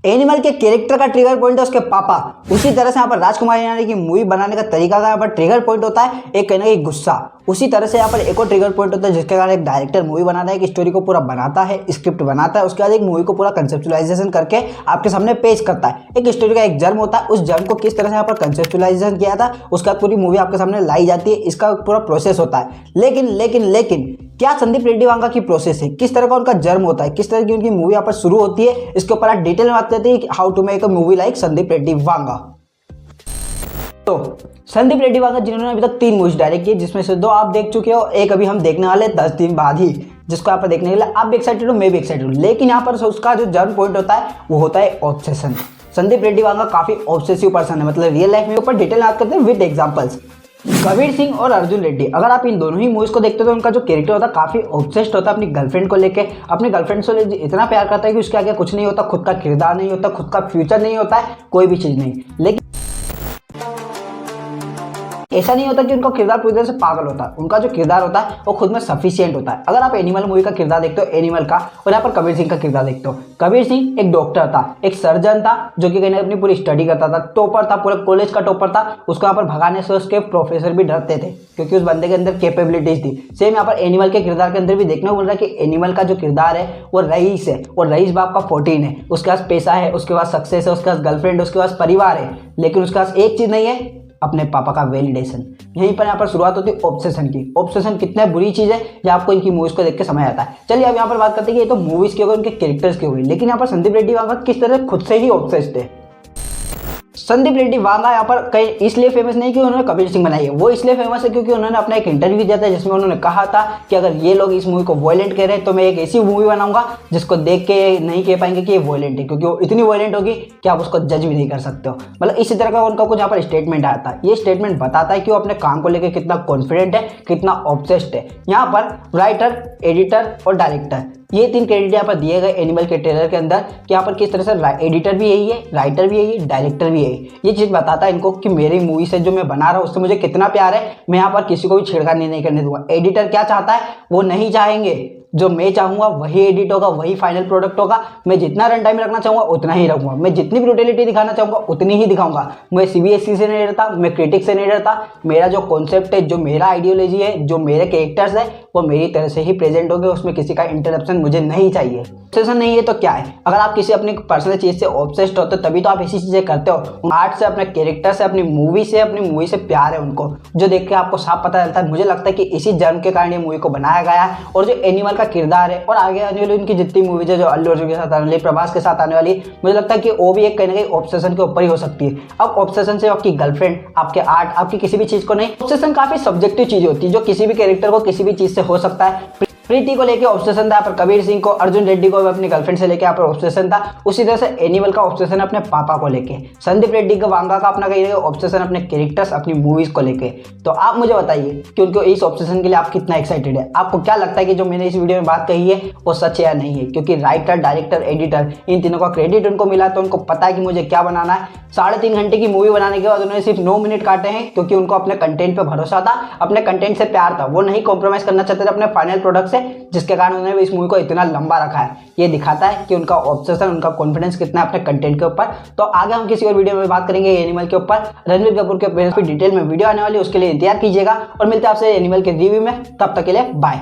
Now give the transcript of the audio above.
Animal के character का trigger point है उसके पापा। उसी तरह से यहाँ पर राजकुमार हिरानी की मूवी बनाने का तरीका का यहाँ पर ट्रिगर पॉइंट होता है एक कहने का गुस्सा। उसी तरह से यहाँ पर एक और ट्रिगर पॉइंट होता है जिसके कारण एक डायरेक्टर मूवी बनाता है, एक स्टोरी को पूरा बनाता है, स्क्रिप्ट बनाता है, उसके बाद एक मूवी को पूरा कंसेप्चुलाइजेशन करके आपके सामने पेश करता है। एक स्टोरी का एक जर्म होता है, उस जर्म को किस तरह से यहाँ पर कंसेप्चुलाइजेशन किया था उसके बाद पूरी मूवी आपके सामने लाई जाती है, इसका पूरा प्रोसेस होता है। लेकिन क्या संदीप रेड्डी वांगा की प्रोसेस है, किस तरह का उनका जर्म होता है, किस तरह की उनकी मूवी यहाँ पर शुरू होती है, इसके ऊपर आप डिटेल में बात करते हैं how to make a movie like Sandeep Reddy Vanga. तो संदीप रेड्डी वांगा जिन्होंने अभी तक 3 मूवीज डायरेक्ट की, जिसमें से 2 आप देख चुके हो, एक अभी हम देखने वाले 10 दिन बाद ही, जिसको आप देखने के लिए आप भी एक्साइटेड हो, मैं भी एक्साइटेड हूँ। लेकिन यहाँ पर उसका जो जर्म पॉइंट होता है वो होता है ऑब्सेशन। संदीप रेड्डी वांगा काफी ऑब्सेसिव पर्सन है, मतलब रियल लाइफ में ऊपर डिटेल बात करते हैं विद एग्जांपल्स। कबीर सिंह और अर्जुन रेड्डी, अगर आप इन दोनों ही मूवीज को देखते हो तो उनका जो कैरेक्टर होता है काफी ऑब्सेस्ड होता है अपनी गर्लफ्रेंड को लेके। अपनी गर्लफ्रेंड से इतना प्यार करता है कि उसके आगे कुछ नहीं होता, खुद का किरदार नहीं होता, खुद का फ्यूचर नहीं होता है, कोई भी चीज नहीं। लेकिन ऐसा नहीं होता कि उनका किरदार पूरी तरह से पागल होता है, उनका जो किरदार होता है वो खुद में सफिशिएंट होता है। अगर आप एनिमल मूवी का किरदार देखते हो एनिमल का, और यहाँ पर कबीर सिंह का किरदार देखते हो, कबीर सिंह एक डॉक्टर था, एक सर्जन था, जो कि कहीं अपनी पूरी स्टडी करता था, टॉपर था, पूरे कॉलेज का टॉपर था। उसको यहाँ पर भगाने से उसके प्रोफेसर भी डरते थे क्योंकि उस बंदे के अंदर कैपेबिलिटीज थी। सेम यहाँ पर एनिमल के किरदार के अंदर भी देखने को मिल रहा है कि एनिमल का जो किरदार है वो रईस है, और रईस बाप का 14 है, उसके पास पैसा है, उसके पास सक्सेस है, उसके पास गर्लफ्रेंड, उसके पास परिवार है, लेकिन उसके पास एक चीज नहीं है, अपने पापा का वैलिडेशन। यहीं पर यहाँ पर शुरुआत होती है ऑब्सेशन की। ऑब्सेशन कितने बुरी चीज है ये आपको इनकी मूवीज को देख के समझ आता है। चलिए अब यहाँ पर बात करते हैं कि ये तो मूवीज की हो गई, उनके कैरेक्टर्स की हो गई, लेकिन यहाँ पर संदीप रेड्डी वांगा किस तरह खुद से ही ऑब्सेस्ड है। संदीप रेड्डी वांगा यहाँ पर कहीं इसलिए फेमस नहीं कि उन्होंने कबीर सिंह बनाई है, वो इसलिए फेमस है क्योंकि उन्होंने अपना एक इंटरव्यू दिया था जिसमें उन्होंने कहा था कि अगर ये लोग इस मूवी को वॉयलेंट कह रहे हैं तो मैं एक ऐसी मूवी बनाऊंगा जिसको देख के नहीं कह पाएंगे कि ये वॉयलेंट है, क्योंकि वो इतनी वॉयलेंट होगी कि आप उसको जज भी नहीं कर सकते हो। मतलब इसी तरह का उनका कुछ यहाँ पर स्टेटमेंट आया था। ये स्टेटमेंट बताता है कि वो अपने काम को लेकर कितना कॉन्फिडेंट है, कितना ऑब्सेस्ड है। यहाँ पर राइटर, एडिटर और डायरेक्टर, ये 3 क्रेडिट यहाँ पर दिए गए एनिमल के ट्रेलर के अंदर कि यहाँ पर किस तरह से एडिटर भी यही है, राइटर भी यही है, डायरेक्टर भी यही। ये चीज़ बताता है इनको कि मेरी मूवी से जो मैं बना रहा हूँ उससे मुझे कितना प्यार है, मैं यहाँ पर किसी को भी छेड़खानी नहीं करने दूंगा। एडिटर क्या चाहता है, वो नहीं चाहेंगे, जो मैं चाहूंगा वही एडिट होगा, वही फाइनल प्रोडक्ट होगा। मैं जितना रन टाइम रखना चाहूंगा उतना ही रखूंगा, मैं जितनी ब्रूटलिटी दिखाना चाहूंगा उतनी ही दिखाऊंगा। मैं सीबीएसई से नहीं डरता, मैं क्रिटिक से नहीं डरता। मेरा जो कॉन्सेप्ट है, जो मेरा आइडियोलॉजी है, जो मेरे कैरेक्टर्स है, वो मेरी तरह से ही प्रेजेंट होंगे, उसमें किसी का इंटरप्शन मुझे नहीं चाहिए। ऑब्सेशन नहीं है तो क्या है? अगर आप किसी अपनी पर्सनल चीज से ऑब्सेस्ड होते हो तभी तो आप ऐसी चीजें करते हो। आर्ट से, अपने कैरेक्टर से, अपनी मूवी से प्यार है उनको, जो देख के आपको साफ पता चलता है। मुझे लगता है कि इसी जन्म के कारण ये मूवी को बनाया गया है। और जो एनिमल का किरदार है और आगे आने वाली उनकी जितनी मूवीज है, जो अल्लू अर्जुन के साथ आने वाली, प्रभास के साथ आने वाली, मुझे लगता है कि वो भी एक कहीं ना कहीं ऑब्सेशन के ऊपर ही हो सकती है। अब ऑब्सेशन से आपकी गर्लफ्रेंड, आपके आर्ट, आपकी किसी भी चीज को नहीं। ऑब्सेशन काफी सब्जेक्टिव चीज होती है, जो किसी भी कैरेक्टर को किसी भी चीज से हो सकता है। प्रीति को लेके ऑब्सेशन था यहाँ पर कबीर सिंह को, अर्जुन रेड्डी को अपनी गर्लफ्रेंड से लेके यहाँ पर ऑब्सेशन था। उसी तरह से एनिमल का ऑब्सेशन अपने पापा को लेके, संदीप रेड्डी का वांगा का अपना कहीं ना कहीं ऑब्सेशन अपने कैरेक्टर्स, अपनी मूवीज को लेके। तो आप मुझे बताइए कि उनको इस ऑब्सेशन के लिए आप कितना एक्साइटेड है? आपको क्या लगता है कि जो मैंने इस वीडियो में बात कही है वो सच है या नहीं है? क्योंकि राइटर, डायरेक्टर, एडिटर, इन तीनों का क्रेडिट उनको मिला, तो उनको पता है कि मुझे क्या बनाना है। 3.5 घंटे की मूवी बनाने के बाद उन्होंने सिर्फ 9 मिनट काटे हैं, क्योंकि उनको अपने कंटेंट पे भरोसा था, अपने कंटेंट से प्यार था। वो नहीं कॉम्प्रोमाइज करना चाहते थे अपने फाइनल प्रोडक्ट से, जिसके कारण उन्होंने इस मूवी को इतना लंबा रखा है। ये दिखाता है कि उनका ऑब्सेशन, उनका कॉन्फिडेंस कितना है अपने कंटेंट के ऊपर। तो आगे हम किसी और वीडियो में बात करेंगे एनिमल के ऊपर। रणबीर कपूर के डिटेल में वीडियो आने वाली है, उसके लिए इंतजार कीजिएगा। और मिलते हैं आपसे एनिमल के रिव्यू में, तब तक के लिए बाय।